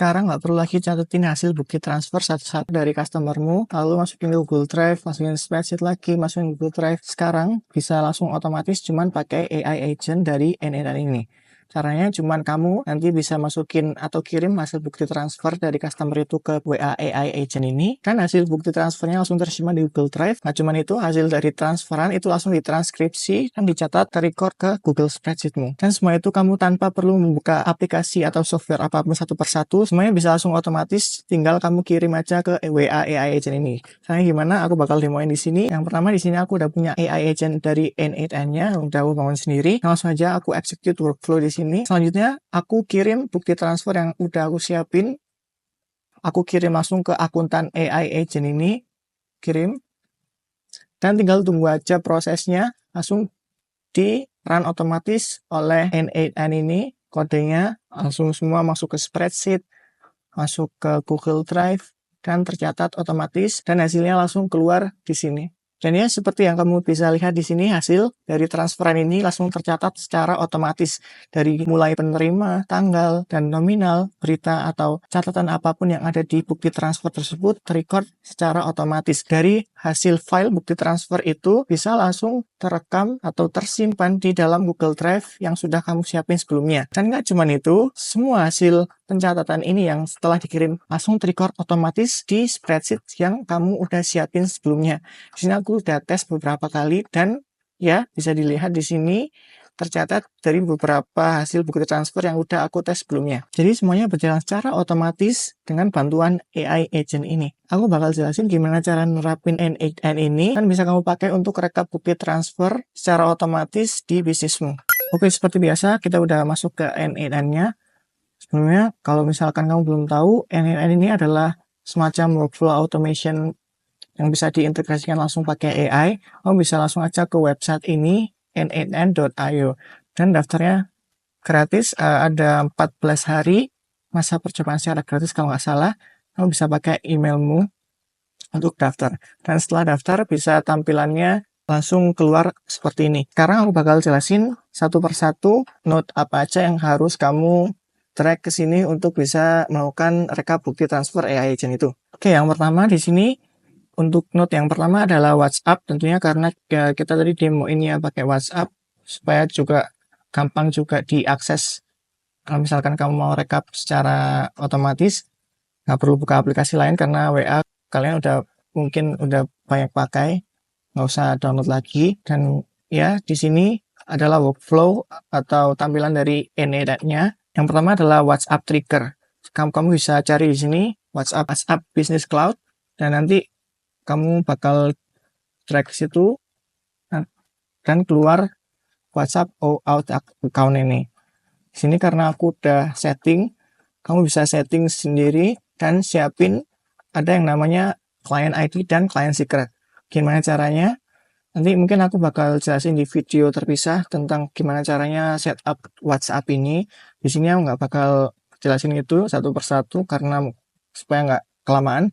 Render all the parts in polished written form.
sekarang nggak perlu lagi catetin hasil bukti transfer satu-satu dari customermu, lalu masukin Google Drive, masukin spreadsheet lagi, masukin Google Drive. Sekarang bisa langsung otomatis cuman pakai AI agent dari N8N ini. Caranya cuman kamu nanti bisa masukin atau kirim hasil bukti transfer dari customer itu ke WA AI agent ini, kan hasil bukti transfernya langsung tersimpan di Google Drive. Nah cuman itu hasil dari transferan itu langsung ditranskripsi dan dicatat, terrecord ke Google Spreadsheetmu. Dan semua itu kamu tanpa perlu membuka aplikasi atau software apapun satu persatu, semuanya bisa langsung otomatis, tinggal kamu kirim aja ke WA AI agent ini. Caranya gimana? Aku bakal demoin di sini. Yang pertama di sini aku udah punya AI agent dari N8N-nya, udah aku bangun sendiri. Langsung aja aku execute workflow di sini. Selanjutnya aku kirim bukti transfer yang udah aku siapin. Aku kirim langsung ke akuntan AI agent ini, kirim. Dan tinggal tunggu aja prosesnya, langsung di run otomatis oleh N8N ini. Kodenya langsung semua masuk ke spreadsheet, masuk ke Google Drive, dan tercatat otomatis, dan hasilnya langsung keluar di sini. Dan ya seperti yang kamu bisa lihat di sini, hasil dari transferan ini langsung tercatat secara otomatis dari mulai penerima, tanggal, dan nominal, berita atau catatan apapun yang ada di bukti transfer tersebut terrecord secara otomatis. Dari hasil file bukti transfer itu bisa langsung terekam atau tersimpan di dalam Google Drive yang sudah kamu siapin sebelumnya. Dan nggak cuma itu, semua hasil pencatatan ini yang setelah dikirim langsung terrecord otomatis di spreadsheet yang kamu udah siapin sebelumnya. Di sini aku udah tes beberapa kali dan ya bisa dilihat di sini tercatat dari beberapa hasil bukti transfer yang udah aku tes sebelumnya. Jadi semuanya berjalan secara otomatis dengan bantuan AI agent ini. Aku bakal jelasin gimana cara nerapin N8N ini kan bisa kamu pakai untuk rekap bukti transfer secara otomatis di bisnismu. Oke, seperti biasa kita udah masuk ke N8N-nya. Sebenarnya kalau misalkan kamu belum tahu, N8N ini adalah semacam workflow automation yang bisa diintegrasikan langsung pakai AI. Kamu bisa langsung aja ke website ini, n8n.io. Dan daftarnya gratis, ada 14 hari masa percobaan secara gratis kalau nggak salah. Kamu bisa pakai emailmu untuk daftar. Dan setelah daftar, bisa tampilannya langsung keluar seperti ini. Sekarang aku bakal jelasin satu persatu note apa aja yang harus kamu track ke sini untuk bisa melakukan rekap bukti transfer AI agent itu. Oke, yang pertama di sini untuk note yang pertama adalah WhatsApp, tentunya karena kita tadi demoinnya pakai WhatsApp supaya juga gampang juga diakses. Kalau misalkan kamu mau rekap secara otomatis, nggak perlu buka aplikasi lain karena WA kalian mungkin udah banyak pakai, nggak usah download lagi. Dan ya di sini adalah workflow atau tampilan dari N8N-nya. Yang pertama adalah WhatsApp Trigger. Kamu bisa cari di sini WhatsApp Business Cloud dan nanti kamu bakal track situ dan keluar WhatsApp out account ini. Di sini karena aku udah setting, kamu bisa setting sendiri dan siapin ada yang namanya client ID dan client secret. Gimana caranya? Nanti mungkin aku bakal jelasin di video terpisah tentang gimana caranya setup WhatsApp ini. Di sini aku nggak bakal jelasin itu satu persatu karena supaya nggak kelamaan.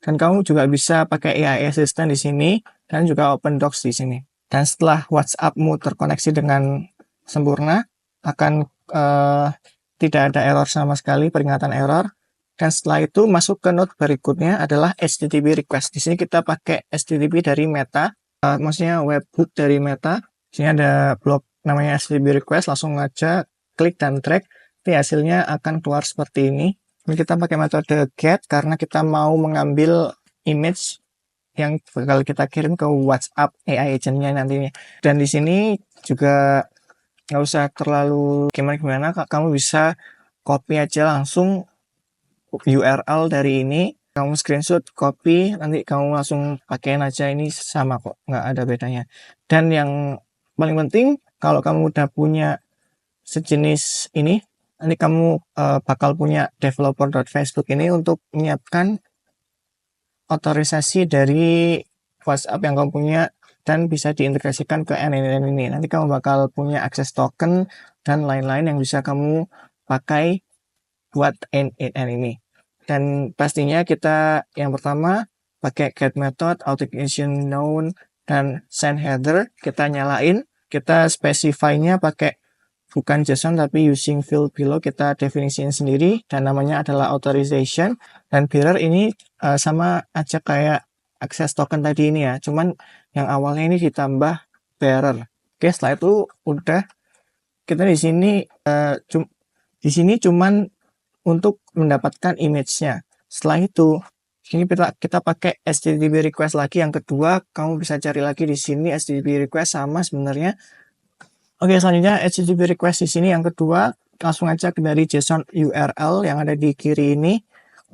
Dan kamu juga bisa pakai AI Assistant di sini dan juga Open Docs di sini. Dan setelah WhatsAppmu terkoneksi dengan sempurna, akan tidak ada error sama sekali, peringatan error. Dan setelah itu masuk ke note berikutnya adalah HTTP request. Di sini kita pakai HTTP dari Meta. Maksudnya webhook dari Meta. Di sini ada blog namanya HTTP request, langsung aja klik dan track. Nanti hasilnya akan keluar seperti ini. Ini kita pakai metode get karena kita mau mengambil image yang bakal kita kirim ke WhatsApp AI agent-nya nantinya. Dan di sini juga nggak usah terlalu gimana-gimana, kamu bisa copy aja langsung URL dari ini. Kamu screenshot, copy, nanti kamu langsung pakaiin aja, ini sama kok, nggak ada bedanya. Dan yang paling penting, kalau kamu udah punya sejenis ini, nanti kamu bakal punya developer.facebook ini untuk menyiapkan otorisasi dari WhatsApp yang kamu punya dan bisa diintegrasikan ke N8N ini. Nanti kamu bakal punya akses token dan lain-lain yang bisa kamu pakai buat N8N ini. Dan pastinya kita yang pertama pakai get method, authentication known, dan send header. Kita nyalain, kita specify-nya pakai bukan JSON tapi using field below kita definisiin sendiri dan namanya adalah authorization. Dan bearer ini sama aja kayak access token tadi ini ya, cuman yang awalnya ini ditambah bearer. Oke, setelah itu udah kita di sini cuman untuk mendapatkan image-nya. Setelah itu ini kita pakai HTTP request lagi yang kedua. Kamu bisa cari lagi di sini HTTP request sama sebenarnya. Oke, selanjutnya HTTP request di sini yang kedua, langsung aja dari JSON URL yang ada di kiri ini.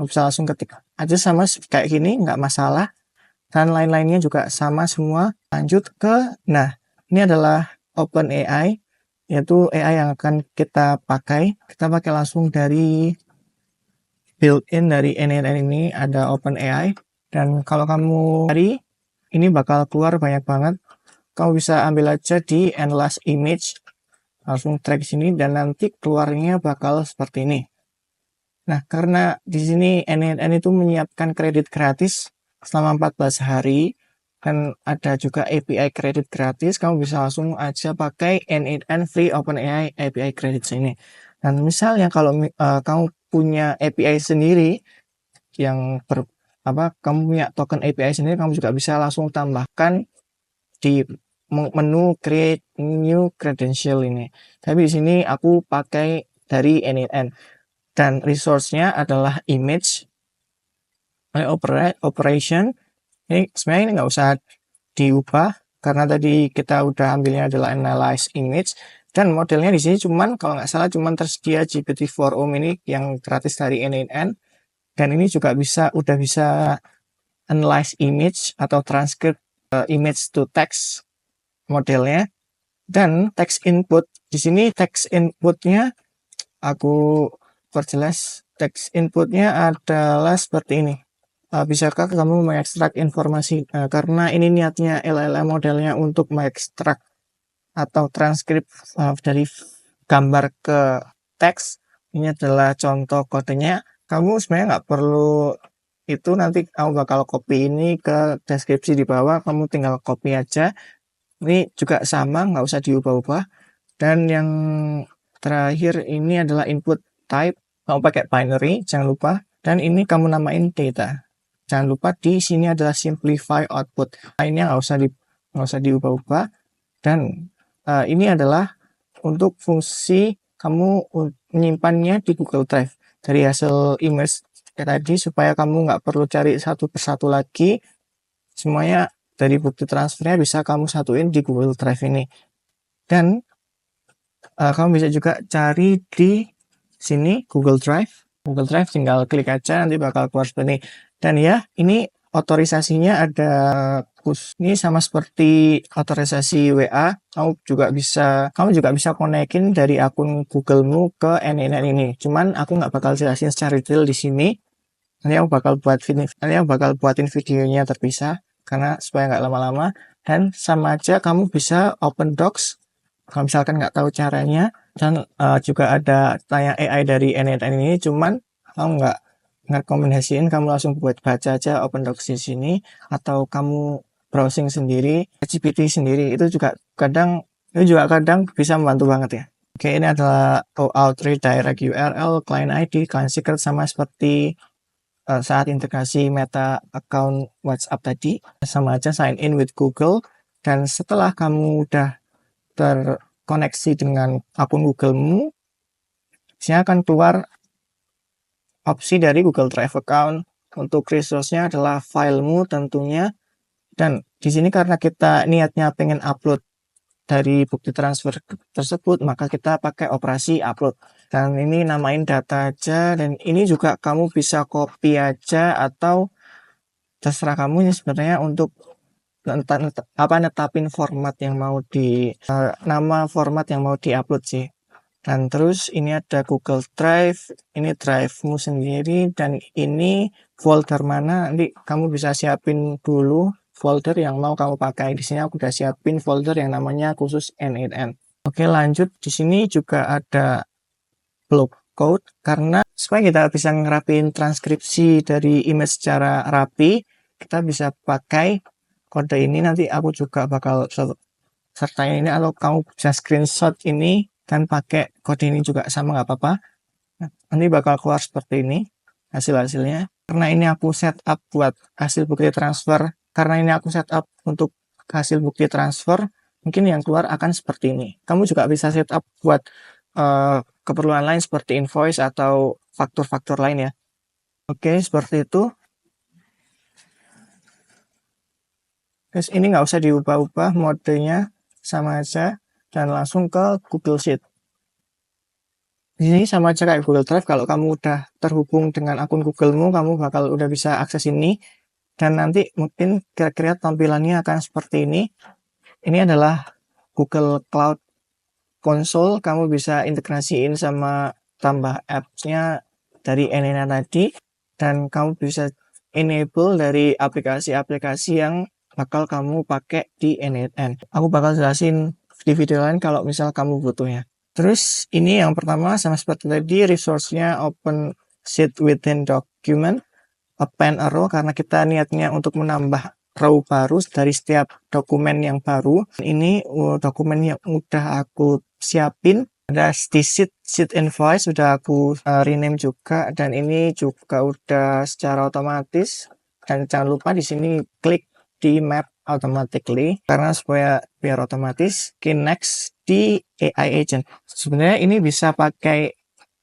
Bisa langsung ketik aja sama kayak gini, nggak masalah. Dan lain-lainnya juga sama semua. Lanjut ke, nah ini adalah OpenAI, yaitu AI yang akan kita pakai. Kita pakai langsung dari built-in dari NNN ini ada OpenAI. Dan kalau kamu cari, ini bakal keluar banyak banget. Kamu bisa ambil aja di Analyze Image, langsung drag sini dan nanti keluarnya bakal seperti ini. Nah, karena di sini NNN itu menyiapkan kredit gratis selama 14 hari dan ada juga API kredit gratis, kamu bisa langsung aja pakai NNN Free OpenAI API kredit sini. Dan misalnya kalau kamu punya API sendiri yang kamu punya token API sendiri, kamu juga bisa langsung tambahkan di menu create new credential ini. Tapi di sini aku pakai dari NNN dan resource-nya adalah image operation. Ini sebenarnya ini nggak usah diubah karena tadi kita udah ambilnya adalah analyze image dan modelnya di sini cuman kalau nggak salah cuman tersedia GPT-4o ini yang gratis dari NNN dan ini juga udah bisa analyze image atau transcript image to text modelnya. Dan text input di sini, text inputnya aku perjelas. Text inputnya adalah seperti ini. Bisakah kamu mengekstrak informasi karena ini niatnya LLM modelnya untuk mengekstrak atau transkrip dari gambar ke teks. Ini adalah contoh kodenya. Kamu sebenarnya nggak perlu itu, nanti kamu bakal copy ini ke deskripsi di bawah, kamu tinggal copy aja. Ini juga sama, nggak usah diubah-ubah. Dan yang terakhir ini adalah input type. Kamu pakai binary, jangan lupa. Dan ini kamu namain data. Jangan lupa di sini adalah simplify output. Lainnya nggak usah diubah-ubah. Dan ini adalah untuk fungsi kamu menyimpannya di Google Drive. Dari hasil image kayak tadi, supaya kamu nggak perlu cari satu persatu lagi. Semuanya dari bukti transfernya bisa kamu satuin di Google Drive ini. Dan kamu bisa juga cari di sini Google Drive. Google Drive tinggal klik aja, nanti bakal keluar seperti ini. Dan ya, ini otorisasinya ada ini sama seperti otorisasi WA. Kamu juga bisa konekin dari akun Googlemu ke NNN ini. Cuman aku nggak bakal jelasin secara detail di sini. Nanti aku bakal buatin videonya terpisah karena supaya nggak lama-lama. Dan sama aja kamu bisa open docs kalau misalkan nggak tahu caranya. Dan juga ada tanya AI dari NNN ini, cuman kamu nggak rekomendasiin kamu langsung buat baca aja open docs di sini, atau kamu browsing sendiri, GPT sendiri, itu juga kadang bisa membantu banget ya. Oke, ini adalah OAuth redirect URL, client ID, client secret, sama seperti saat integrasi Meta account WhatsApp tadi, sama aja sign in with Google. Dan setelah kamu udah terkoneksi dengan akun Googlemu, sini akan keluar opsi dari Google Drive account. Untuk resource-nya adalah filemu tentunya. Dan di sini karena kita niatnya pengen upload dari bukti transfer tersebut, maka kita pakai operasi upload. Dan ini namain data aja, dan ini juga kamu bisa copy aja atau terserah kamu. Ini sebenarnya untuk netapin format yang mau nama format yang mau diupload sih. Dan terus ini ada Google Drive, ini drive-mu sendiri, dan ini folder mana, nanti kamu bisa siapin dulu folder yang mau kamu pakai. Di sini aku udah siapin folder yang namanya khusus NNN. Oke, lanjut. Di sini juga ada block code karena supaya kita bisa ngerapin transkripsi dari image secara rapi, kita bisa pakai kode ini. Nanti aku juga bakal sertain ini, atau kamu bisa screenshot ini dan pakai kode ini juga sama nggak apa-apa. Nah, nanti bakal keluar seperti ini hasil-hasilnya. Karena ini aku setup buat hasil bukti transfer, karena ini aku setup untuk hasil bukti transfer, mungkin yang keluar akan seperti ini. Kamu juga bisa setup buat keperluan lain seperti invoice atau faktur-faktur lain ya. Oke, seperti itu. Terus ini nggak usah diubah-ubah, modenya sama aja, dan langsung ke Google Sheet. Di sini sama aja kayak Google Drive, kalau kamu udah terhubung dengan akun Google-mu, kamu bakal udah bisa akses ini, dan nanti mungkin kira-kira tampilannya akan seperti ini. Ini adalah Google Cloud Console, kamu bisa integrasiin sama tambah apps-nya dari Enea tadi, dan kamu bisa enable dari aplikasi-aplikasi yang bakal kamu pakai di N8N. Aku bakal jelasin di video lain kalau misal kamu butuhnya. Terus ini yang pertama sama seperti tadi, resource-nya open sheet within document, append a row karena kita niatnya untuk menambah row baru dari setiap dokumen yang baru. Ini dokumen yang udah aku siapin, ada di sheet invoice sudah aku rename juga, dan ini juga udah secara otomatis. Dan jangan lupa di sini klik di map automatically karena supaya biar otomatis. Oke, next di AI agent. Sebenarnya ini bisa pakai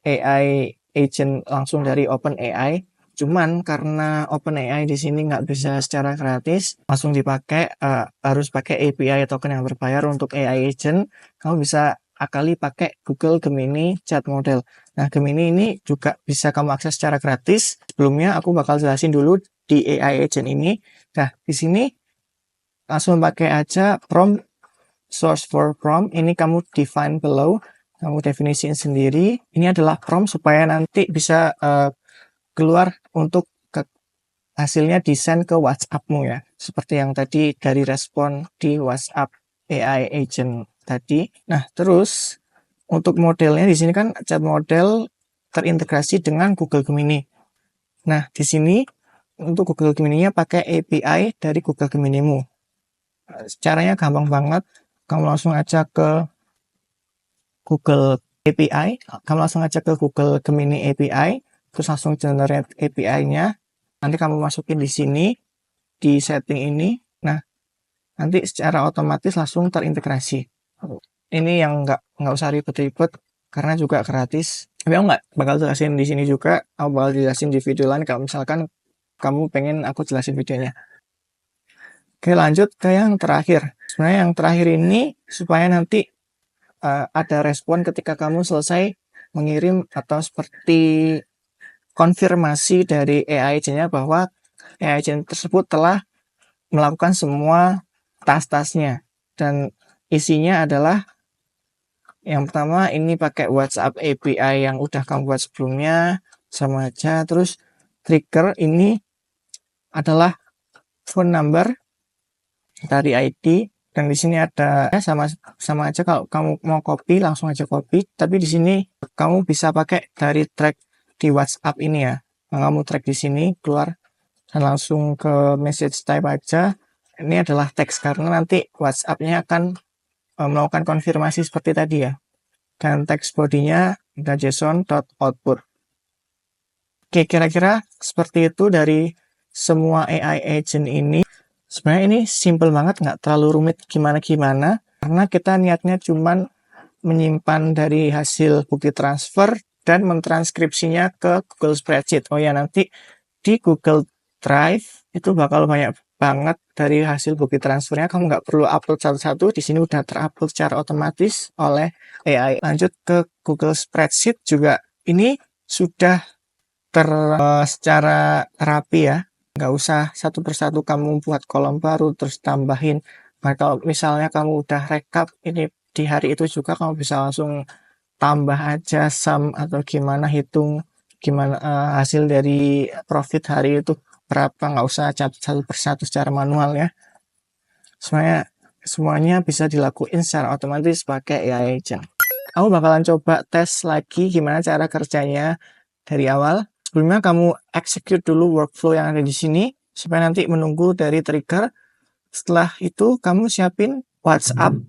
AI agent langsung dari OpenAI. Cuman karena OpenAI di sini nggak bisa secara gratis langsung dipakai, harus pakai API token yang berbayar untuk AI agent. Kamu bisa akali pakai Google Gemini Chat Model. Nah, Gemini ini juga bisa kamu akses secara gratis. Sebelumnya aku bakal jelasin dulu di AI agent ini. Nah, di sini langsung pakai aja prompt, source for prompt. Ini kamu define below, kamu definisiin sendiri. Ini adalah prompt supaya nanti bisa keluar untuk hasilnya desain ke WhatsApp-mu ya. Seperti yang tadi dari respon di WhatsApp AI agent tadi. Nah, terus untuk modelnya di sini kan chat model terintegrasi dengan Google Gemini. Nah, di sini untuk Google Gemini-nya pakai API dari Google Gemini-mu. Caranya gampang banget. Kamu langsung aja ke Google API, kamu langsung aja ke Google Gemini API, terus langsung generate API-nya. Nanti kamu masukin di sini, di setting ini. Nah, nanti secara otomatis langsung terintegrasi. Ini yang nggak usah ribet-ribet karena juga gratis. Tapi aku nggak bakal jelasin di sini juga. Aku bakal jelasin di video lain kalau misalkan kamu pengen aku jelasin videonya. Oke, lanjut ke yang terakhir. Sebenarnya yang terakhir ini supaya nanti ada respon ketika kamu selesai mengirim atau seperti konfirmasi dari AI agent-nya bahwa AI agent tersebut telah melakukan semua tas-tasnya, dan isinya adalah yang pertama ini pakai WhatsApp API yang udah kamu buat sebelumnya sama aja. Terus trigger ini adalah phone number dari ID, dan di sini ada sama aja. Kalau kamu mau copy langsung aja copy, tapi di sini kamu bisa pakai dari track di WhatsApp ini ya. Nah, kamu track di sini keluar dan langsung ke message type aja. Ini adalah teks karena nanti WhatsApp-nya akan melakukan konfirmasi seperti tadi ya. Dan teks bodinya ada JSON.output. Oke, kira-kira seperti itu dari semua AI agent ini. Sebenarnya ini simple banget, nggak terlalu rumit gimana-gimana. Karena kita niatnya cuman menyimpan dari hasil bukti transfer dan mentranskripsinya ke Google Spreadsheet. Oh ya, nanti di Google Drive itu bakal banyak banget dari hasil bukti transfernya. Kamu nggak perlu upload satu-satu. Di sini udah terupload secara otomatis oleh AI. Lanjut ke Google Spreadsheet juga. Ini sudah secara rapi ya. Nggak usah satu persatu kamu buat kolom baru terus tambahin. Nah, kalau misalnya kamu udah rekap ini di hari itu juga, kamu bisa langsung tambah aja sum atau gimana, hitung gimana hasil dari profit hari itu berapa. Nggak usah catat satu persatu secara manual ya. Semuanya bisa dilakuin secara otomatis pakai AI agent. Aku bakalan coba tes lagi gimana cara kerjanya dari awal. Sebelumnya kamu execute dulu workflow yang ada di sini supaya nanti menunggu dari trigger. Setelah itu kamu siapin WhatsApp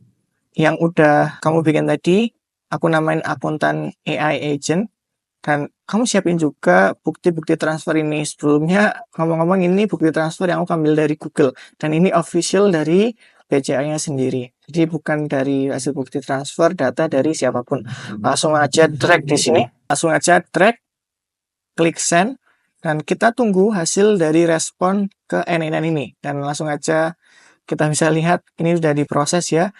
yang udah kamu bikin tadi, aku namain akuntan AI agent. Dan kamu siapin juga bukti-bukti transfer ini. Sebelumnya, ngomong-ngomong, ini bukti transfer yang aku ambil dari Google. Dan ini official dari BCA-nya sendiri. Jadi bukan dari hasil bukti transfer data dari siapapun. Langsung aja drag di sini. Langsung aja drag, klik send. Dan kita tunggu hasil dari respon ke N8N ini. Dan langsung aja kita bisa lihat ini sudah diproses ya.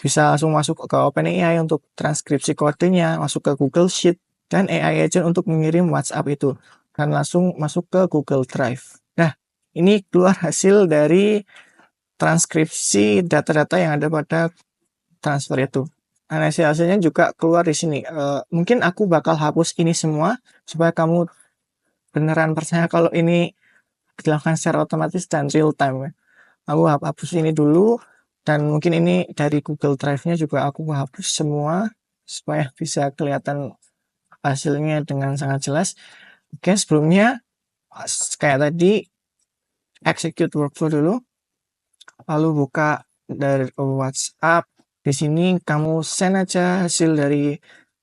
Bisa langsung masuk ke OpenAI untuk transkripsi kodenya, masuk ke Google Sheet, dan AI Agent untuk mengirim WhatsApp itu. Dan langsung masuk ke Google Drive. Nah, ini keluar hasil dari transkripsi data-data yang ada pada transfer itu. Nah, hasilnya juga keluar di sini. Mungkin aku bakal hapus ini semua, supaya kamu beneran percaya kalau ini dilakukan secara otomatis dan real time ya. Aku hapus ini dulu, dan mungkin ini dari Google Drive-nya juga aku hapus semua supaya bisa kelihatan hasilnya dengan sangat jelas. Oke, sebelumnya kayak tadi execute workflow dulu, lalu buka dari WhatsApp. Di sini kamu send aja hasil dari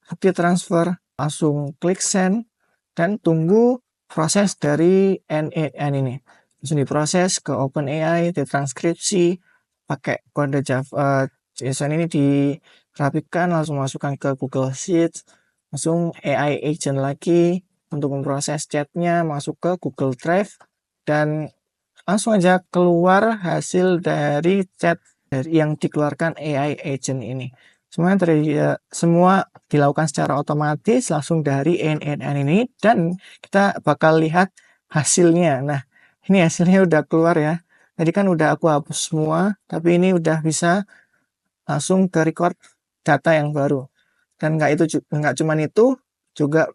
bukti transfer, langsung klik send dan tunggu proses dari N8N ini. Langsung diproses ke OpenAI, ditranskripsi, pakai kode Java JSON ini dirapikan, langsung masukkan ke Google Sheets, langsung AI agent lagi untuk memproses chatnya, masuk ke Google Drive, dan langsung aja keluar hasil dari chat yang dikeluarkan AI agent ini. Semua dilakukan secara otomatis langsung dari N8N ini, dan kita bakal lihat hasilnya. Nah, ini hasilnya udah keluar ya. Tadi kan udah aku hapus semua, tapi ini udah bisa langsung ke record data yang baru. Dan nggak cuma itu, juga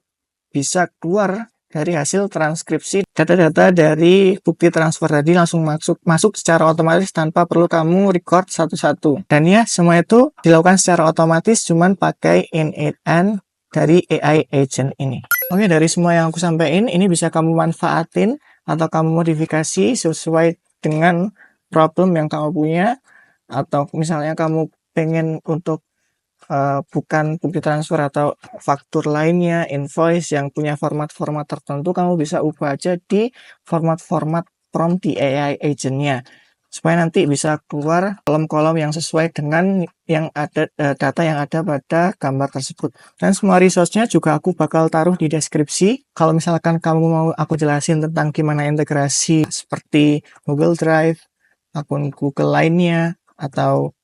bisa keluar dari hasil transkripsi data-data dari bukti transfer tadi langsung masuk secara otomatis tanpa perlu kamu record satu-satu. Dan ya, semua itu dilakukan secara otomatis cuman pakai N8N dari AI agent ini. Oke, dari semua yang aku sampaikan, ini bisa kamu manfaatin atau kamu modifikasi sesuai dengan problem yang kamu punya, atau misalnya kamu pengen untuk bukan bukti transfer atau faktur lainnya, invoice yang punya format-format tertentu, kamu bisa ubah aja di format-format prompt di AI agent-nya, supaya nanti bisa keluar kolom-kolom yang sesuai dengan yang ada data yang ada pada gambar tersebut. Dan semua resource-nya juga aku bakal taruh di deskripsi. Kalau misalkan kamu mau aku jelasin tentang gimana integrasi seperti Google Drive, akun Google lainnya, atau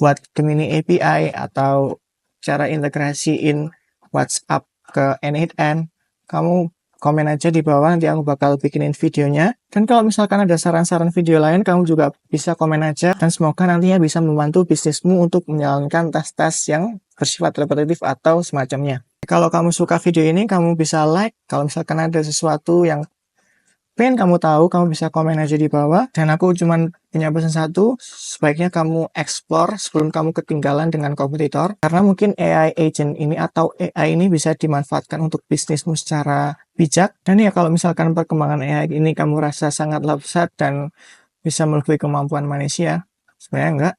buat Gemini API, atau cara integrasiin WhatsApp ke N8N, kamu komen aja di bawah, nanti aku bakal bikinin videonya. Dan kalau misalkan ada saran-saran video lain, kamu juga bisa komen aja, dan semoga nantinya bisa membantu bisnismu untuk menjalankan tes-tes yang bersifat repetitif atau semacamnya. Kalau kamu suka video ini, kamu bisa like. Kalau misalkan ada sesuatu yang pengen kamu tahu, kamu bisa komen aja di bawah. Dan aku cuman punya pesan satu, sebaiknya kamu explore sebelum kamu ketinggalan dengan kompetitor, karena mungkin AI agent ini atau AI ini bisa dimanfaatkan untuk bisnismu secara bijak. Dan ya, kalau misalkan perkembangan AI ini kamu rasa sangat pesat dan bisa melebihi kemampuan manusia, sebenarnya enggak.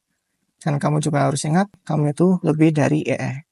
Dan kamu juga harus ingat, kamu itu lebih dari AI.